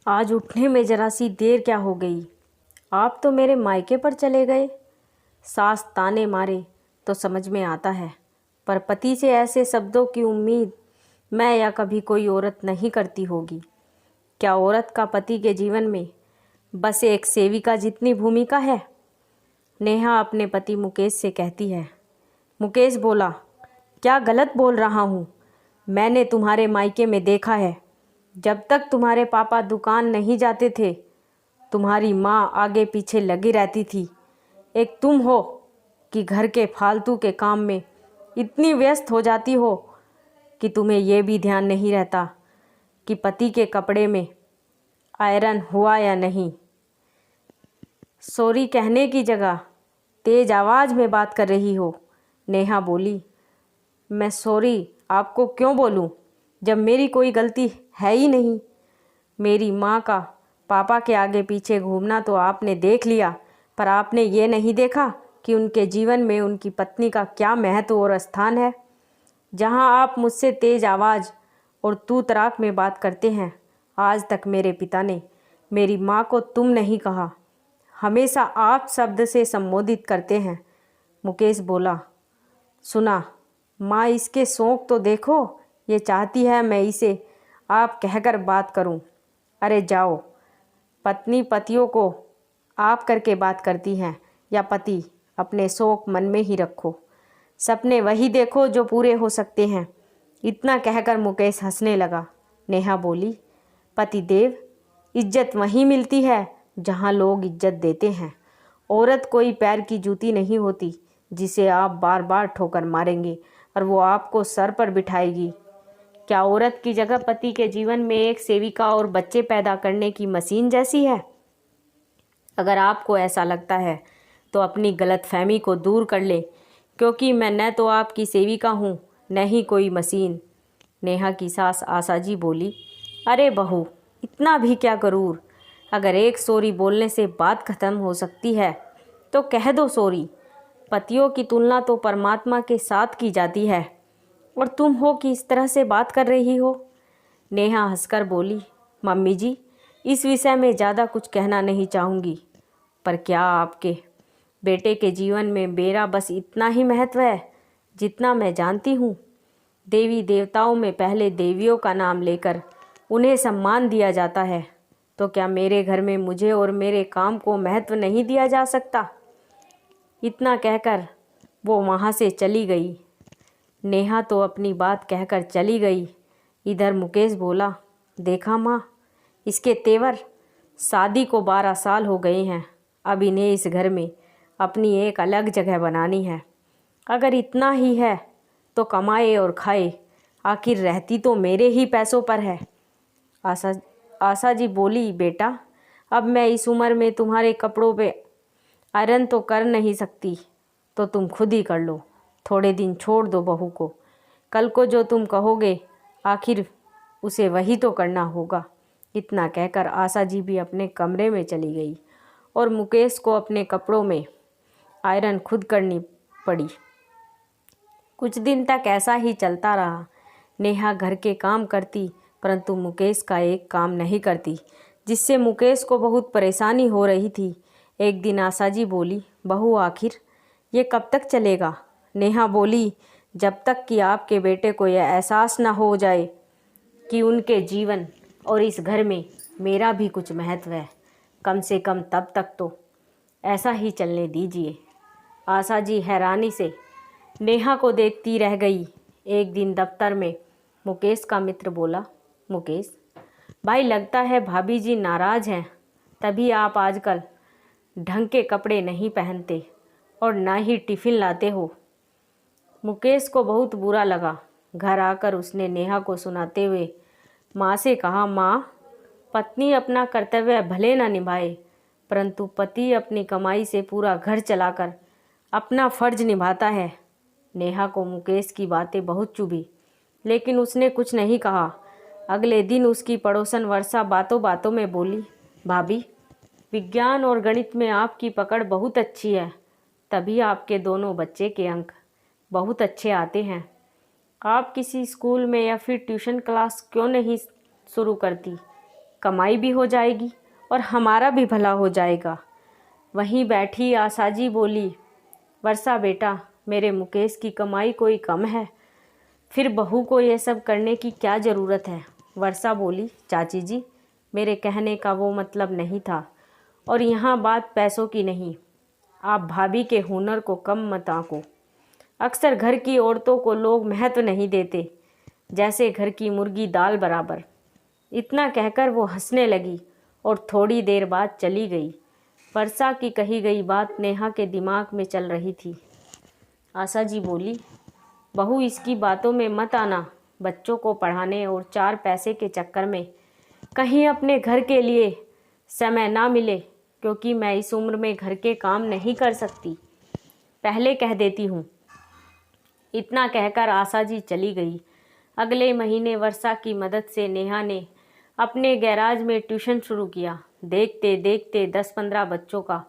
आज उठने में ज़रा सी देर क्या हो गई। आप तो मेरे मायके पर चले गए। सास ताने मारे तो समझ में आता है, पर पति से ऐसे शब्दों की उम्मीद मैं या कभी कोई औरत नहीं करती होगी। क्या औरत का पति के जीवन में बस एक सेविका जितनी भूमिका है? नेहा अपने पति मुकेश से कहती है। मुकेश बोला, क्या गलत बोल रहा हूँ? मैंने तुम्हारे मायके में देखा है, जब तक तुम्हारे पापा दुकान नहीं जाते थे तुम्हारी माँ आगे पीछे लगी रहती थी। एक तुम हो कि घर के फालतू के काम में इतनी व्यस्त हो जाती हो कि तुम्हें यह भी ध्यान नहीं रहता कि पति के कपड़े में आयरन हुआ या नहीं। सॉरी कहने की जगह तेज आवाज़ में बात कर रही हो। नेहा बोली, मैं सॉरी आपको क्यों बोलूं जब मेरी कोई गलती है ही नहीं। मेरी माँ का पापा के आगे पीछे घूमना तो आपने देख लिया, पर आपने ये नहीं देखा कि उनके जीवन में उनकी पत्नी का क्या महत्व और स्थान है। जहाँ आप मुझसे तेज आवाज़ और तू तराक में बात करते हैं, आज तक मेरे पिता ने मेरी माँ को तुम नहीं कहा, हमेशा आप शब्द से संबोधित करते हैं। मुकेश बोला, सुना माँ, इसके शौक़ तो देखो, ये चाहती है मैं इसे आप कहकर बात करूं। अरे जाओ, पत्नी पतियों को आप करके बात करती हैं या पति अपने शौक़ मन में ही रखो, सपने वही देखो जो पूरे हो सकते हैं। इतना कहकर मुकेश हंसने लगा। नेहा बोली, पतिदेव, इज्जत वहीं मिलती है जहां लोग इज्जत देते हैं। औरत कोई पैर की जूती नहीं होती जिसे आप बार बार ठोकर मारेंगे और वो आपको सर पर बिठाएगी। क्या औरत की जगह पति के जीवन में एक सेविका और बच्चे पैदा करने की मशीन जैसी है? अगर आपको ऐसा लगता है तो अपनी गलतफहमी को दूर कर ले, क्योंकि मैं न तो आपकी सेविका हूँ न ही कोई मशीन। नेहा की सास आशा जी बोली, अरे बहू, इतना भी क्या गरूर? अगर एक सॉरी बोलने से बात खत्म हो सकती है तो कह दो सॉरी। पतियों की तुलना तो परमात्मा के साथ की जाती है और तुम हो कि इस तरह से बात कर रही हो। नेहा हंसकर बोली, मम्मी जी, इस विषय में ज़्यादा कुछ कहना नहीं चाहूँगी, पर क्या आपके बेटे के जीवन में मेरा बस इतना ही महत्व है जितना मैं जानती हूँ। देवी देवताओं में पहले देवियों का नाम लेकर उन्हें सम्मान दिया जाता है, तो क्या मेरे घर में मुझे और मेरे काम को महत्व नहीं दिया जा सकता? इतना कहकर वो वहाँ से चली गई। नेहा तो अपनी बात कहकर चली गई। इधर मुकेश बोला, देखा माँ, इसके तेवर, शादी को 12 साल हो गए हैं, अब इन्हें इस घर में अपनी एक अलग जगह बनानी है। अगर इतना ही है तो कमाए और खाए, आखिर रहती तो मेरे ही पैसों पर है। आशा जी बोली, बेटा, अब मैं इस उम्र में तुम्हारे कपड़ों पे आयरन तो कर नहीं सकती, तो तुम खुद ही कर लो। थोड़े दिन छोड़ दो बहू को, कल को जो तुम कहोगे आखिर उसे वही तो करना होगा। इतना कहकर आशा जी भी अपने कमरे में चली गई और मुकेश को अपने कपड़ों में आयरन खुद करनी पड़ी। कुछ दिन तक ऐसा ही चलता रहा। नेहा घर के काम करती, परंतु मुकेश का एक काम नहीं करती, जिससे मुकेश को बहुत परेशानी हो रही थी। एक दिन आशा जी बोली, बहू, आखिर ये कब तक चलेगा? नेहा बोली, जब तक कि आपके बेटे को यह एहसास न हो जाए कि उनके जीवन और इस घर में मेरा भी कुछ महत्व है, कम से कम तब तक तो ऐसा ही चलने दीजिए। आशा जी हैरानी से नेहा को देखती रह गई। एक दिन दफ्तर में मुकेश का मित्र बोला, मुकेश भाई, लगता है भाभी जी नाराज़ हैं, तभी आप आजकल ढंग के कपड़े नहीं पहनते और ना ही टिफ़िन लाते हो। मुकेश को बहुत बुरा लगा। घर आकर उसने नेहा को सुनाते हुए माँ से कहा, माँ, पत्नी अपना कर्तव्य भले ना निभाए, परंतु पति अपनी कमाई से पूरा घर चलाकर अपना फर्ज निभाता है। नेहा को मुकेश की बातें बहुत चुभी, लेकिन उसने कुछ नहीं कहा। अगले दिन उसकी पड़ोसन वर्षा बातों बातों में बोली, भाभी, विज्ञान और गणित में आपकी पकड़ बहुत अच्छी है, तभी आपके दोनों बच्चे के अंक बहुत अच्छे आते हैं। आप किसी स्कूल में या फिर ट्यूशन क्लास क्यों नहीं शुरू करती? कमाई भी हो जाएगी और हमारा भी भला हो जाएगा। वहीं बैठी आशा जी बोली, वर्षा बेटा, मेरे मुकेश की कमाई कोई कम है, फिर बहू को ये सब करने की क्या ज़रूरत है। वर्षा बोली, चाची जी, मेरे कहने का वो मतलब नहीं था, और यहाँ बात पैसों की नहीं। आप भाभी के हुनर को कम मत आंको। अक्सर घर की औरतों को लोग महत्व नहीं देते, जैसे घर की मुर्गी दाल बराबर। इतना कहकर वो हंसने लगी और थोड़ी देर बाद चली गई। वर्षा की कही गई बात नेहा के दिमाग में चल रही थी। आशा जी बोली, बहू इसकी बातों में मत आना। बच्चों को पढ़ाने और 4 पैसे के चक्कर में कहीं अपने घर के लिए समय ना मिले, क्योंकि मैं इस उम्र में घर के काम नहीं कर सकती, पहले कह देती हूँ। इतना कहकर आशा जी चली गई। अगले महीने वर्षा की मदद से नेहा ने अपने गैराज में ट्यूशन शुरू किया। देखते देखते 10-15 बच्चों का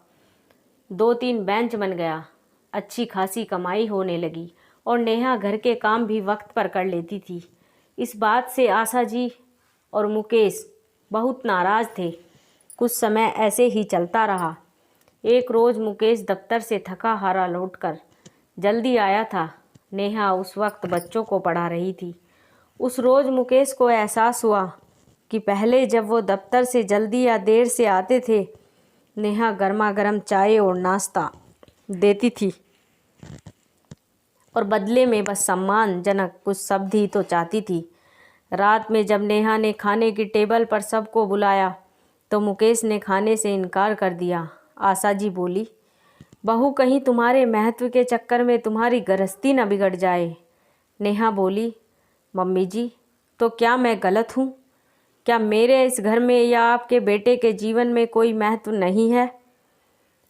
2-3 बेंच बन गया। अच्छी खासी कमाई होने लगी और नेहा घर के काम भी वक्त पर कर लेती थी। इस बात से आशा जी और मुकेश बहुत नाराज़ थे। कुछ समय ऐसे ही चलता रहा। एक रोज़ मुकेश दफ्तर से थका हारा लौटकर जल्दी आया था। नेहा उस वक्त बच्चों को पढ़ा रही थी। उस रोज़ मुकेश को एहसास हुआ कि पहले जब वो दफ्तर से जल्दी या देर से आते थे, नेहा गर्मा गर्म चाय और नाश्ता देती थी और बदले में बस सम्मानजनक कुछ शब्द ही तो चाहती थी। रात में जब नेहा ने खाने की टेबल पर सबको बुलाया तो मुकेश ने खाने से इनकार कर दिया। आशा जी बोली, बहू कहीं तुम्हारे महत्व के चक्कर में तुम्हारी गृहस्थी न बिगड़ जाए। नेहा बोली, मम्मी जी, तो क्या मैं गलत हूँ? क्या मेरे इस घर में या आपके बेटे के जीवन में कोई महत्व नहीं है?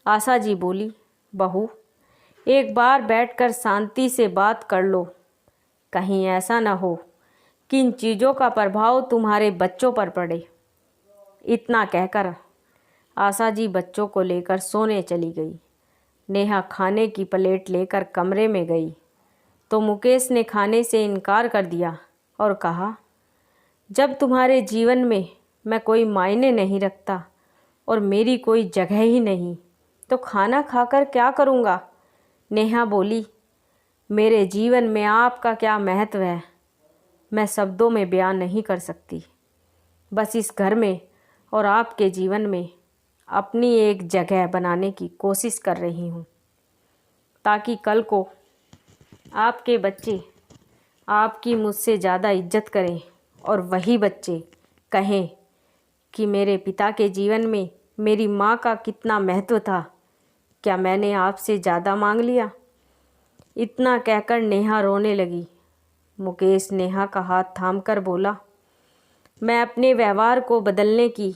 आशा जी बोली, बहू एक बार बैठकर शांति से बात कर लो। कहीं ऐसा न हो कि इन चीज़ों का प्रभाव तुम्हारे बच्चों पर पड़े। इतना कहकर आशा जी बच्चों को लेकर सोने चली गई। नेहा खाने की प्लेट लेकर कमरे में गई तो मुकेश ने खाने से इनकार कर दिया और कहा, जब तुम्हारे जीवन में मैं कोई मायने नहीं रखता और मेरी कोई जगह ही नहीं, तो खाना खाकर क्या करूँगा? नेहा बोली, मेरे जीवन में आपका क्या महत्व है, मैं शब्दों में बयान नहीं कर सकती। बस इस घर में और आपके जीवन में अपनी एक जगह बनाने की कोशिश कर रही हूँ, ताकि कल को आपके बच्चे आपकी मुझसे ज़्यादा इज्जत करें और वही बच्चे कहें कि मेरे पिता के जीवन में मेरी माँ का कितना महत्व था, क्या मैंने आपसे ज़्यादा मांग लिया? इतना कहकर नेहा रोने लगी। मुकेश नेहा का हाथ थामकर बोला, मैं अपने व्यवहार को बदलने की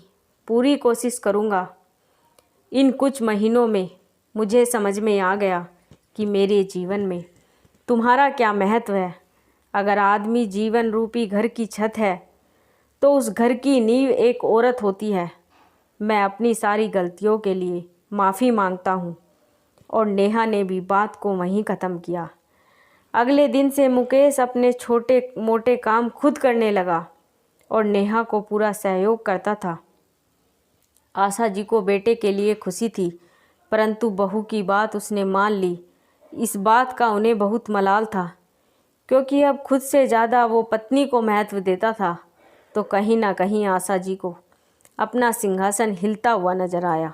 पूरी कोशिश करूँगा। इन कुछ महीनों में मुझे समझ में आ गया कि मेरे जीवन में तुम्हारा क्या महत्व है। अगर आदमी जीवन रूपी घर की छत है तो उस घर की नींव एक औरत होती है। मैं अपनी सारी गलतियों के लिए माफ़ी मांगता हूँ। और नेहा ने भी बात को वहीं ख़त्म किया। अगले दिन से मुकेश अपने छोटे मोटे काम खुद करने लगा और नेहा को पूरा सहयोग करता था। आशा जी को बेटे के लिए खुशी थी, परंतु बहू की बात उसने मान ली। इस बात का उन्हें बहुत मलाल था, क्योंकि अब खुद से ज़्यादा वो पत्नी को महत्व देता था। तो कहीं ना कहीं आशा जी को अपना सिंहासन हिलता हुआ नजर आया।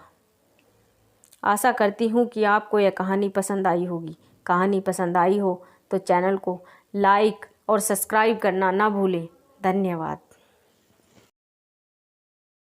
आशा करती हूँ कि आपको यह कहानी पसंद आई होगी। कहानी पसंद आई हो तो चैनल को लाइक और सब्सक्राइब करना ना भूलें। धन्यवाद।